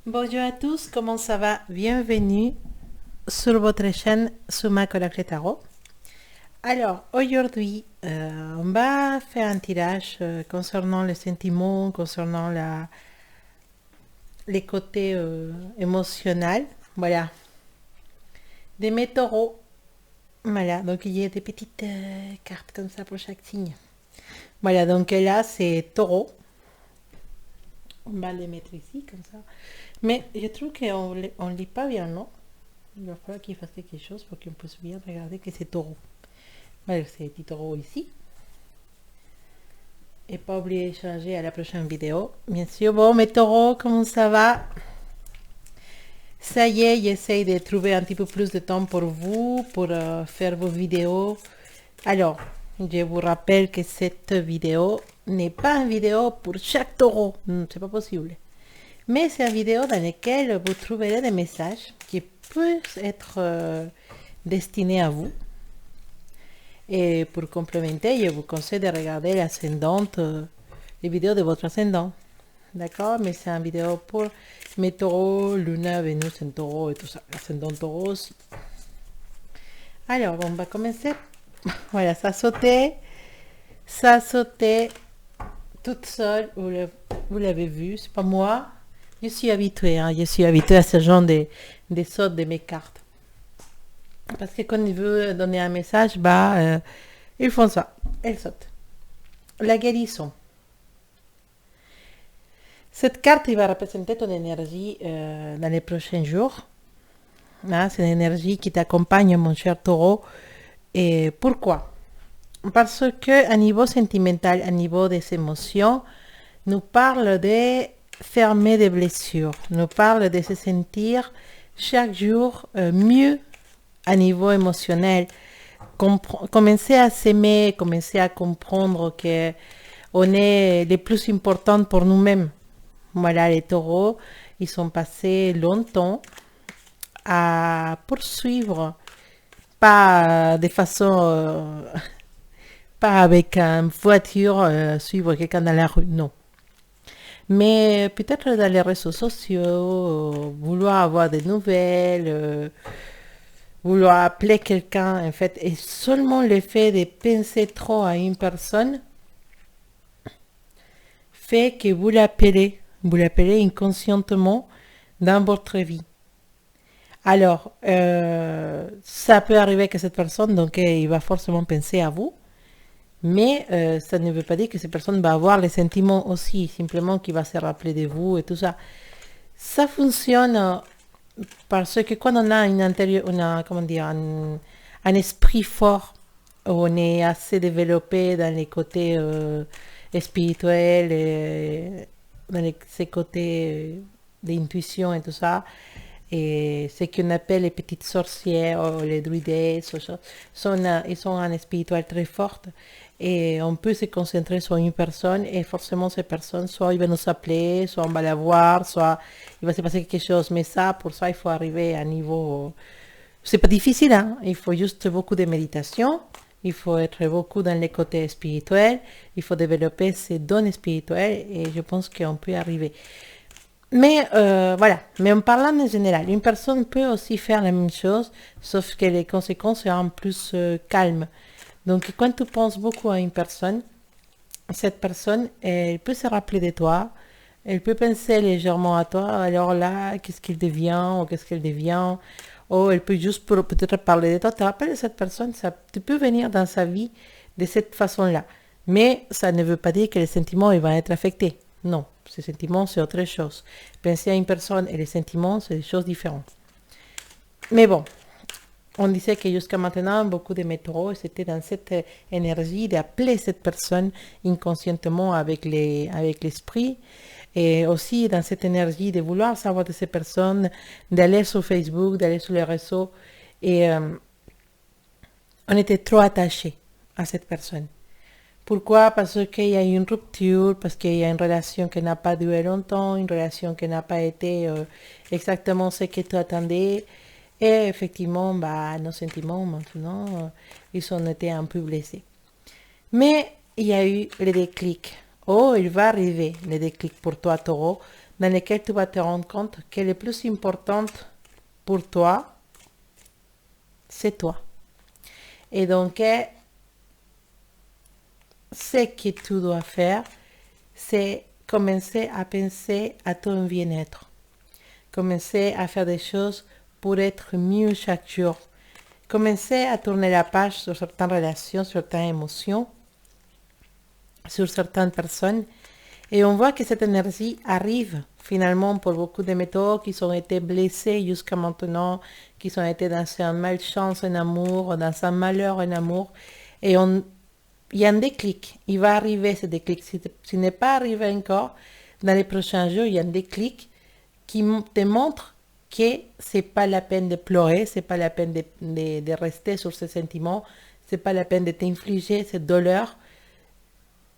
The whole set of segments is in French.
Bonjour à tous, comment ça va? Bienvenue sur votre chaîne Suma Colaclet Tarot. Alors, aujourd'hui, on va faire un tirage concernant les sentiments, concernant les côtés émotionnels. Voilà, des mes taureaux. Voilà, donc il y a des petites cartes comme ça pour chaque signe. Voilà, donc là, c'est taureau. On va les mettre ici, comme ça. Mais je trouve qu'on ne lit pas bien, non? Il va falloir qu'il fasse quelque chose pour qu'on puisse bien regarder que c'est taureau. Voilà, c'est petit taureau ici. Et pas oublier de changer à la prochaine vidéo. Bien sûr, bon, mes taureaux, comment ça va? Ça y est, j'essaye de trouver un petit peu plus de temps pour vous, pour faire vos vidéos. Alors, je vous rappelle que cette vidéo n'est pas une vidéo pour chaque taureau. C'est pas possible. Mais c'est une vidéo dans laquelle vous trouverez des messages qui peuvent être destinés à vous. Et pour complémenter, je vous conseille de regarder l'ascendante, les vidéos de votre ascendant. D'accord? Mais c'est une vidéo pour mes taureaux, Luna, Vénus en taureau et tout ça. L'ascendant taureau aussi. Alors, on va commencer. Voilà, ça sautait. Ça sautait toute seule. Vous l'avez vu, c'est pas moi. Je suis habituée, hein, je suis habituée à ce genre de sautes de mes cartes. Parce que quand ils veulent donner un message, ils font ça. Elles sautent. La guérison. Cette carte il va représenter ton énergie dans les prochains jours. Hein, c'est une énergie qui t'accompagne, mon cher taureau. Et pourquoi? Parce que à niveau sentimental, à niveau des émotions, nous parle de fermer des blessures, nous parle de se sentir chaque jour mieux à niveau émotionnel, commencer à s'aimer, commencer à comprendre que on est les plus importants pour nous-mêmes. Voilà, les taureaux, ils sont passés longtemps à poursuivre, pas de façon, pas avec une voiture, suivre quelqu'un dans la rue, non. Mais peut-être dans les réseaux sociaux, vouloir avoir des nouvelles, vouloir appeler quelqu'un, en fait, et seulement le fait de penser trop à une personne fait que vous l'appelez inconscientement dans votre vie. Alors, ça peut arriver que cette personne, donc, il va forcément penser à vous, mais ça ne veut pas dire que cette personne va avoir les sentiments aussi, simplement qu'il va se rappeler de vous et tout ça. Ça fonctionne parce que quand on a une intérieur, comment dire, un esprit fort, on est assez développé dans les côtés spirituels, et dans ces côtés d'intuition et tout ça. Et ce qu'on appelle les petites sorcières ou les druides, ils sont un spirituel très fort. Et on peut se concentrer sur une personne et forcément cette personne, soit il va nous appeler, soit on va la voir, soit il va se passer quelque chose. Mais ça, pour ça, il faut arriver à un niveau... C'est pas difficile, hein? Il faut juste beaucoup de méditation, il faut être beaucoup dans les côtés spirituels, il faut développer ses dons spirituels et je pense qu'on peut y arriver. Mais voilà, mais en parlant en général, une personne peut aussi faire la même chose, sauf que les conséquences seront plus calmes. Donc quand tu penses beaucoup à une personne, cette personne, elle peut se rappeler de toi, elle peut penser légèrement à toi, alors là, qu'est-ce qu'il devient, ou qu'est-ce qu'elle devient, ou elle peut juste peut-être parler de toi, tu te rappelles de cette personne, ça, tu peux venir dans sa vie de cette façon-là. Mais ça ne veut pas dire que les sentiments ils vont être affectés. Non, ces sentiments, c'est autre chose. Penser à une personne et les sentiments, c'est des choses différentes. Mais bon, on disait que jusqu'à maintenant, beaucoup de mes taureaux, c'était dans cette énergie d'appeler cette personne inconscientement avec l'esprit. Et aussi dans cette énergie de vouloir savoir de ces personnes, d'aller sur Facebook, d'aller sur les réseaux. Et on était trop attachés à cette personne. Pourquoi? Parce qu'il y a une rupture, parce qu'il y a une relation qui n'a pas duré longtemps, une relation qui n'a pas été exactement ce que tu attendais. Et effectivement, nos sentiments maintenant, ils ont été un peu blessés. Mais il y a eu le déclic. Oh, il va arriver le déclic pour toi, taureau, dans lesquels tu vas te rendre compte que le plus important pour toi, c'est toi. Et donc, ce que tu dois faire, c'est commencer à penser à ton bien-être. Commencer à faire des choses pour être mieux chaque jour. Commencer à tourner la page sur certaines relations, sur certaines émotions, sur certaines personnes. Et on voit que cette énergie arrive finalement pour beaucoup de méthodes qui ont été blessés jusqu'à maintenant, qui ont été dans une malchance en amour, dans un malheur en amour. Et il y a un déclic. Il va arriver ce déclic. Si ce n'est pas arrivé encore, dans les prochains jours, il y a un déclic qui te montre que c'est pas la peine de pleurer, c'est pas la peine de rester sur ces sentiments, c'est pas la peine de t'infliger cette douleur.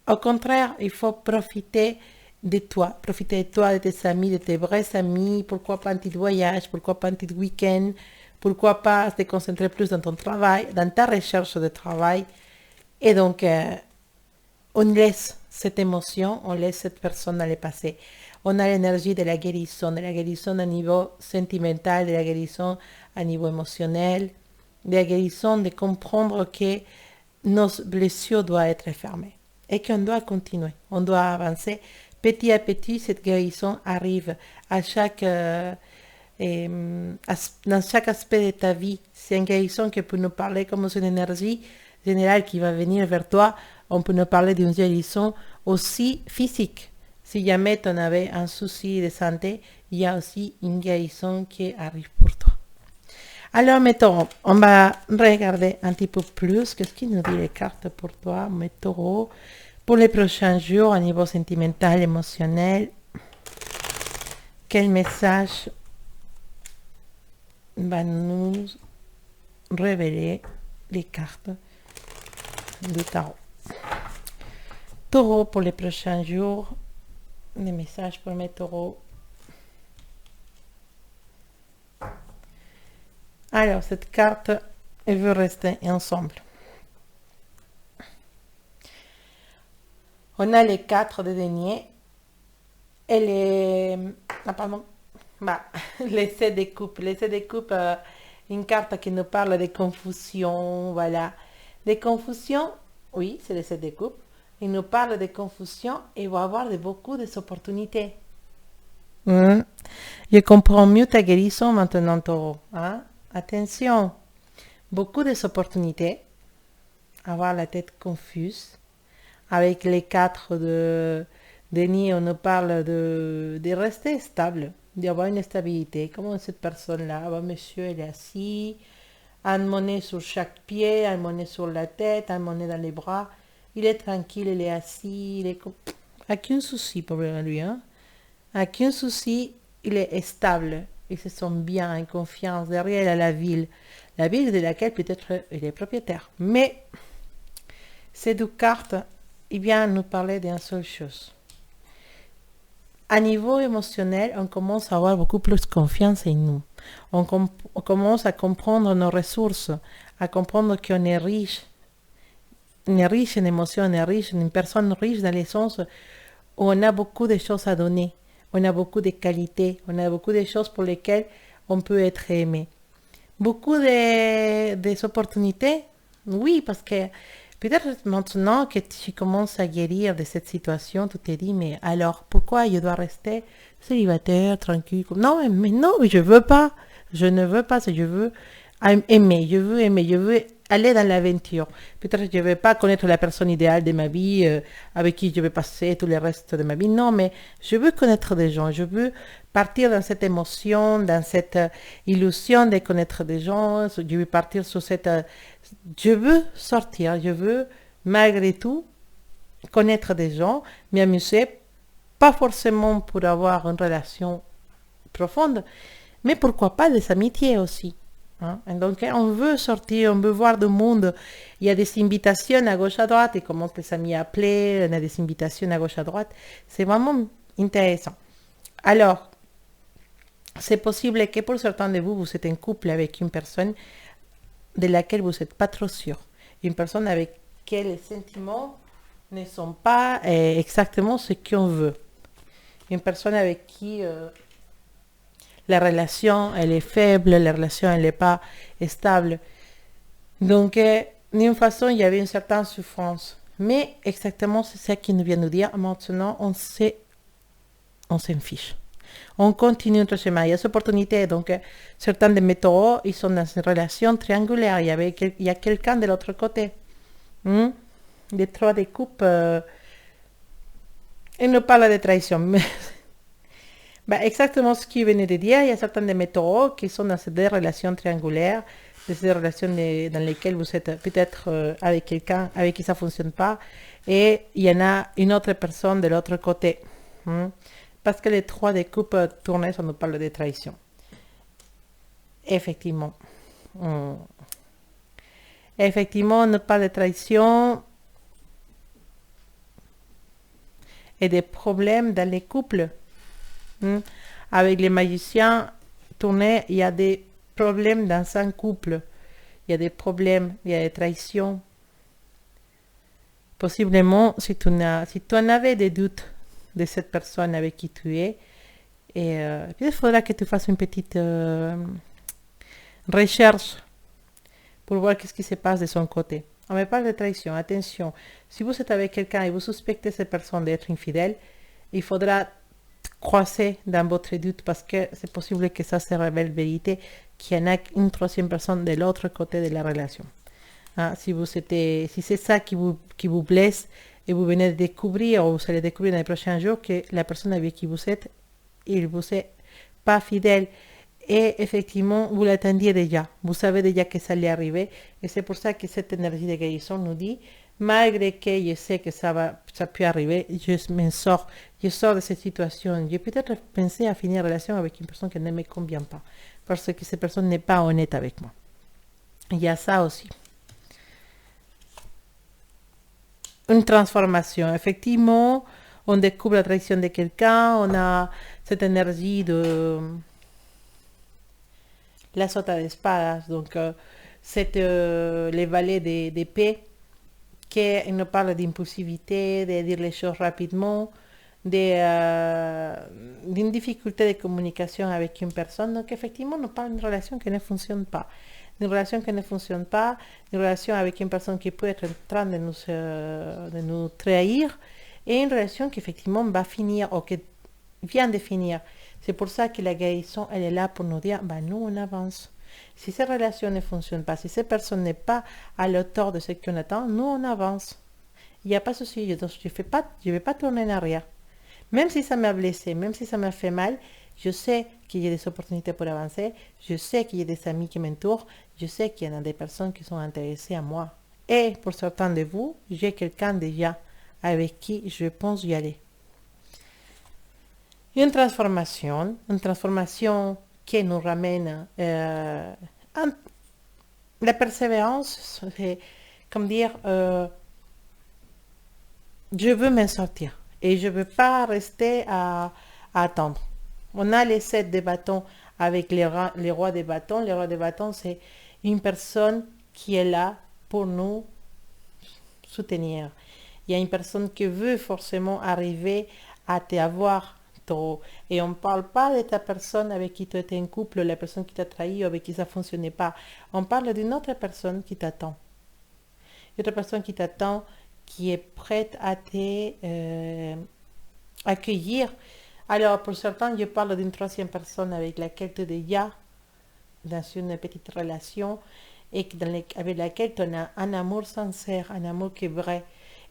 Au contraire, il faut profiter de toi, de tes amis, de tes vrais amis, pourquoi pas un petit voyage, pourquoi pas un petit week-end, pourquoi pas te concentrer plus dans ton travail, dans ta recherche de travail. Et donc, on laisse cette émotion, on laisse cette personne dans le passé. On a l'énergie de la guérison à niveau sentimental, de la guérison à niveau émotionnel, de la guérison de comprendre que nos blessures doivent être fermées et qu'on doit continuer, on doit avancer. Petit à petit, cette guérison arrive à dans chaque aspect de ta vie. C'est une guérison qui peut nous parler comme une énergie générale qui va venir vers toi. On peut nous parler d'une guérison aussi physique. Si jamais tu en avais un souci de santé, il y a aussi une guérison qui arrive pour toi. Alors, mes taureaux, on va regarder un petit peu plus qu'est-ce qui nous dit les cartes pour toi, mes taureaux, pour les prochains jours au niveau sentimental, émotionnel. Quel message va nous révéler les cartes du tarot? Taureau pour les prochains jours. Des messages pour mes taureaux. Alors, cette carte, elle veut rester ensemble. On a les 4 de deniers et les... Ah, pardon. Les 7 de coupe. Les 7 de coupe, une carte qui nous parle de confusion, voilà. Des confusions, oui, c'est les 7 de coupe. Il nous parle de confusion et il va avoir beaucoup d'opportunités. Je comprends mieux ta guérison maintenant, taureau. Hein? Attention, beaucoup d'opportunités. Avoir la tête confuse. Avec les 4 de deniers, on nous parle de rester stable, d'avoir une stabilité. Comme cette personne-là, monsieur, il est assis, une monnaie sur chaque pied, une monnaie sur la tête, une monnaie dans les bras. Il est tranquille, il est assis, il est... Aucun souci pour lui, hein? Aucun souci, il est stable, il se sent bien, en confiance. Derrière, il a la ville de laquelle peut-être il est propriétaire. Mais ces 2 cartes, il vient nous parler d'une seule chose. À niveau émotionnel, on commence à avoir beaucoup plus confiance en nous. On commence à comprendre nos ressources, à comprendre qu'on est riche. On est riche en émotions, on est riche, une personne riche dans le sens où on a beaucoup de choses à donner. On a beaucoup de qualités, on a beaucoup de choses pour lesquelles on peut être aimé. Beaucoup des opportunités, oui, parce que peut-être maintenant que tu commences à guérir de cette situation, tu te dis, mais alors pourquoi je dois rester célibataire, tranquille? Non, mais non, je veux pas. Je ne veux pas, je veux aimer, je veux aller dans l'aventure. Peut-être que je ne vais pas connaître la personne idéale de ma vie, avec qui je vais passer tout le reste de ma vie. Non, mais je veux connaître des gens. Je veux partir dans cette émotion, dans cette illusion de connaître des gens. Je veux partir sur cette... je veux sortir. Je veux, malgré tout, connaître des gens, m'amuser. Pas forcément pour avoir une relation profonde, mais pourquoi pas des amitiés aussi. Hein? Donc on veut sortir, on veut voir du monde. Il y a des invitations à gauche à droite et comment les amis appelaient, il y a des invitations à gauche à droite. C'est vraiment intéressant. Alors, c'est possible que pour certains de vous, vous êtes en couple avec une personne de laquelle vous n'êtes pas trop sûr. Une personne avec qui les sentiments ne sont pas exactement ce qu'on veut. Une personne avec qui la relation, elle est faible, la relation, elle n'est pas stable. Donc, d'une façon, il y avait une certaine souffrance. Mais exactement, c'est ça qu'il nous vient de dire. Maintenant, on s'en fiche. On continue notre chemin. Il y a cette opportunité. Donc, certains des météos, ils sont dans une relation triangulaire. Il y a quelqu'un de l'autre côté. Hmm? Les trois des coupes, ils nous parlent de trahison. Mais bah, exactement ce qu'il venait de dire. Il y a certains des météos qui sont dans ces deux relations triangulaires, des relations dans lesquelles vous êtes peut-être avec quelqu'un avec qui ça ne fonctionne pas. Et il y en a une autre personne de l'autre côté. Hmm? Parce que les trois des coupes tournées, ça nous parle de trahison. Effectivement. Hmm. Effectivement, on nous parle de trahison et des problèmes dans les couples. Hmm. Avec les magiciens tournés, il y a des problèmes dans un couple. Il y a des problèmes, il y a des trahisons. Possiblement, si tu en avais des doutes de cette personne avec qui tu es, et il faudra que tu fasses une petite recherche pour voir qu'est-ce qui se passe de son côté. On me parle de trahison. Attention, si vous êtes avec quelqu'un et vous suspectez cette personne d'être infidèle, il faudra croiser dans votre doute parce que c'est possible que ça se révèle vérité, qu'il y en a une troisième personne de l'autre côté de la relation. Hein, si c'est ça qui vous blesse et vous venez de découvrir ou vous allez découvrir dans les prochains jours que la personne avec qui vous êtes, il vous est pas fidèle et effectivement vous l'attendiez déjà, vous savez déjà que ça allait arriver et c'est pour ça que cette énergie de guérison nous dit malgré que je sais que ça peut arriver, je sors de cette situation. J'ai peut-être pensé à finir relation avec une personne qui ne me convient pas parce que cette personne n'est pas honnête avec moi. Il y a ça aussi. Une transformation. Effectivement, on découvre la trahison de quelqu'un, on a cette énergie de la sota d'espadas, donc les valets d'épée qui nous parlent d'impulsivité, de dire les choses rapidement, d'une difficulté de communication avec une personne. Donc effectivement, on parle d'une relation qui ne fonctionne pas. Une relation qui ne fonctionne pas, une relation avec une personne qui peut être en train de nous trahir, et une relation qui effectivement va finir, ou qui vient de finir. C'est pour ça que la guérison, elle est là pour nous dire, bah, nous, on avance. Si cette relation ne fonctionne pas, si cette personne n'est pas à l'auteur de ce qu'on attend, nous, on avance. Il n'y a pas de souci, je ne vais pas tourner en arrière. Même si ça m'a blessé, même si ça m'a fait mal, je sais qu'il y a des opportunités pour avancer, je sais qu'il y a des amis qui m'entourent, je sais qu'il y en a des personnes qui sont intéressées à moi. Et pour certains de vous, j'ai quelqu'un déjà avec qui je pense y aller. Une transformation qui nous ramène la persévérance, c'est comme dire, je veux m'en sortir et je ne veux pas rester à attendre. On a les 7 de bâtons avec les rois des bâtons. Les rois des bâtons, c'est une personne qui est là pour nous soutenir. Il y a une personne qui veut forcément arriver à t'avoir. Et on ne parle pas de ta personne avec qui tu étais en couple, la personne qui t'a trahi ou avec qui ça ne fonctionnait pas. On parle d'une autre personne qui t'attend. Une autre personne qui t'attend, qui est prête à t'accueillir. Alors, pour certains, je parle d'une troisième personne avec laquelle tu es déjà dans une petite relation et avec laquelle tu as un amour sincère, un amour qui est vrai.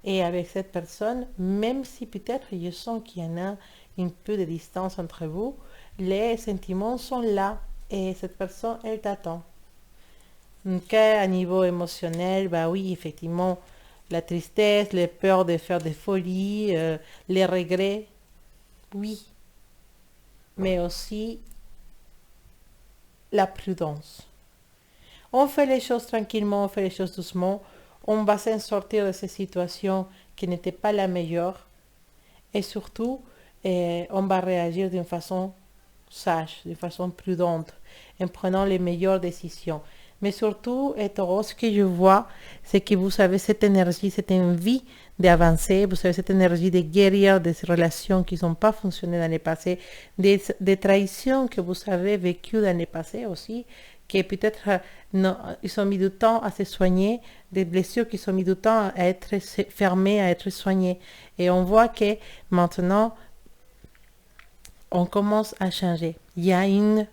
Et avec cette personne, même si peut-être je sens qu'il y en a un peu de distance entre vous, les sentiments sont là et cette personne, elle t'attend. Donc, à niveau émotionnel, bah oui, effectivement, la tristesse, les peurs de faire des folies, les regrets, oui, mais aussi la prudence. On fait les choses tranquillement, on fait les choses doucement, on va s'en sortir de ces situations qui n'étaient pas la meilleure et surtout, on va réagir d'une façon sage, d'une façon prudente, en prenant les meilleures décisions. Mais surtout, et taureau, ce que je vois, c'est que vous avez cette énergie, cette envie d'avancer, vous avez cette énergie de guérir des relations qui n'ont pas fonctionné dans le passé, des trahisons que vous avez vécues dans le passé aussi, qui peut-être non, ils ont mis du temps à se soigner, des blessures qui ont mis du temps à être fermées, à être soignées. Et on voit que maintenant, on commence à changer. Il y a une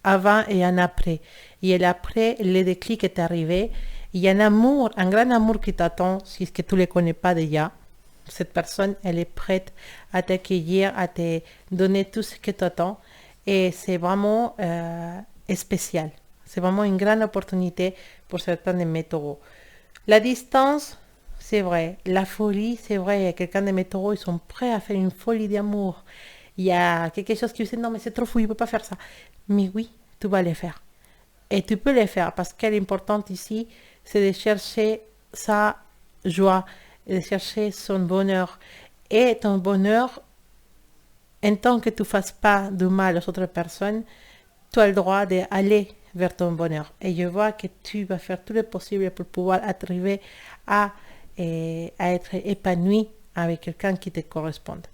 avant et un après. Et l'après, le déclic est arrivé. Il y a un amour, un grand amour qui t'attend, si ce que tu ne le connais pas déjà. Cette personne, elle est prête à t'accueillir, à te donner tout ce que tu attends. Et c'est vraiment spécial. C'est vraiment une grande opportunité pour certains de mes taureaux. La distance, c'est vrai. La folie, c'est vrai. Il y a quelqu'un de mes taureaux, ils sont prêts à faire une folie d'amour. Il y a quelque chose qui me dit non, mais c'est trop fou, je ne peux pas faire ça. Mais oui, tu vas le faire. Et tu peux le faire parce que l'important ici, c'est de chercher sa joie, de chercher son bonheur. Et ton bonheur, en tant que tu ne fasses pas de mal aux autres personnes, tu as le droit d'aller vers ton bonheur. Et je vois que tu vas faire tout le possible pour pouvoir arriver à, à être épanoui avec quelqu'un qui te corresponde.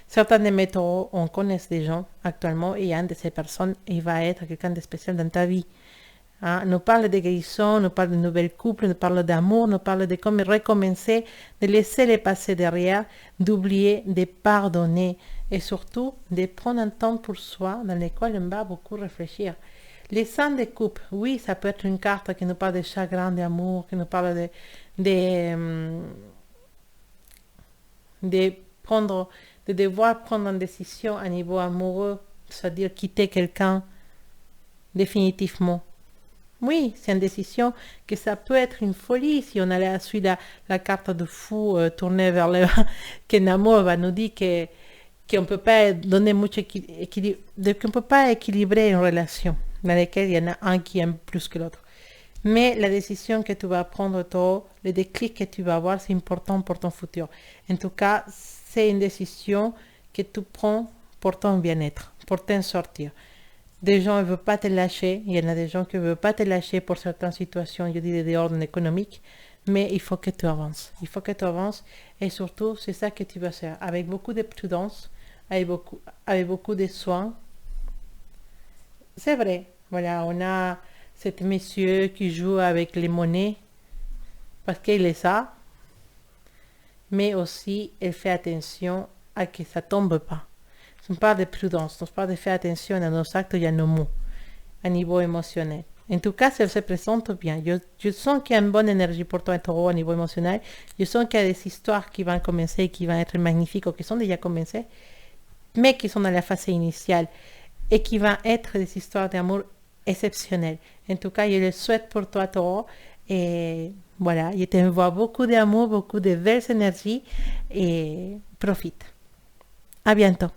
Certains de mes taureaux, on connaît des gens actuellement et une de ces personnes, il va être quelqu'un de spécial dans ta vie. Hein? Nous parle de guérison, nous parle de nouvelles couples, nous parle d'amour, nous parle de comment recommencer, de laisser les passés derrière, d'oublier, de pardonner et surtout de prendre un temps pour soi dans lequel on va beaucoup réfléchir. Les saints de coupe, oui, ça peut être une carte qui nous parle de chagrin, d'amour, qui nous parle de prendre, de devoir prendre une décision à niveau amoureux, c'est-à-dire quitter quelqu'un définitivement. Oui, c'est une décision que ça peut être une folie si on allait suivre la carte de fou tournée vers le bas, que l'amour va nous dire que qu'on ne peut pas donner mucho équilibre, qu'on ne peut pas équilibrer une relation dans laquelle il y en a un qui aime plus que l'autre. Mais la décision que tu vas prendre, toi, le déclic que tu vas avoir, c'est important pour ton futur. En tout cas, c'est une décision que tu prends pour ton bien-être, pour t'en sortir. Des gens ne veulent pas te lâcher, il y en a des gens qui ne veulent pas te lâcher pour certaines situations, je dis d'ordre économique, mais il faut que tu avances. Il faut que tu avances et surtout, c'est ça que tu vas faire, avec beaucoup de prudence, avec beaucoup de soins. C'est vrai, voilà, on a cet monsieur qui joue avec les monnaies parce qu'il est ça, mais aussi il fait attention à que ça tombe pas. On parle de prudence, on parle de faire attention à nos actes et à nos mots, à niveau émotionnel. En tout cas, ça se présente bien. Je sens qu'il y a une bonne énergie pour toi, taureau, à niveau émotionnel. Je sens qu'il y a des histoires qui vont commencer, qui vont être magnifiques ou qui sont déjà commencées, mais qui sont dans la phase initiale et qui vont être des histoires d'amour exceptionnelles. En tout cas, je le souhaite pour toi, taureau. Et voilà, je t'envoie beaucoup d'amour, beaucoup de belles énergies et profite. À bientôt.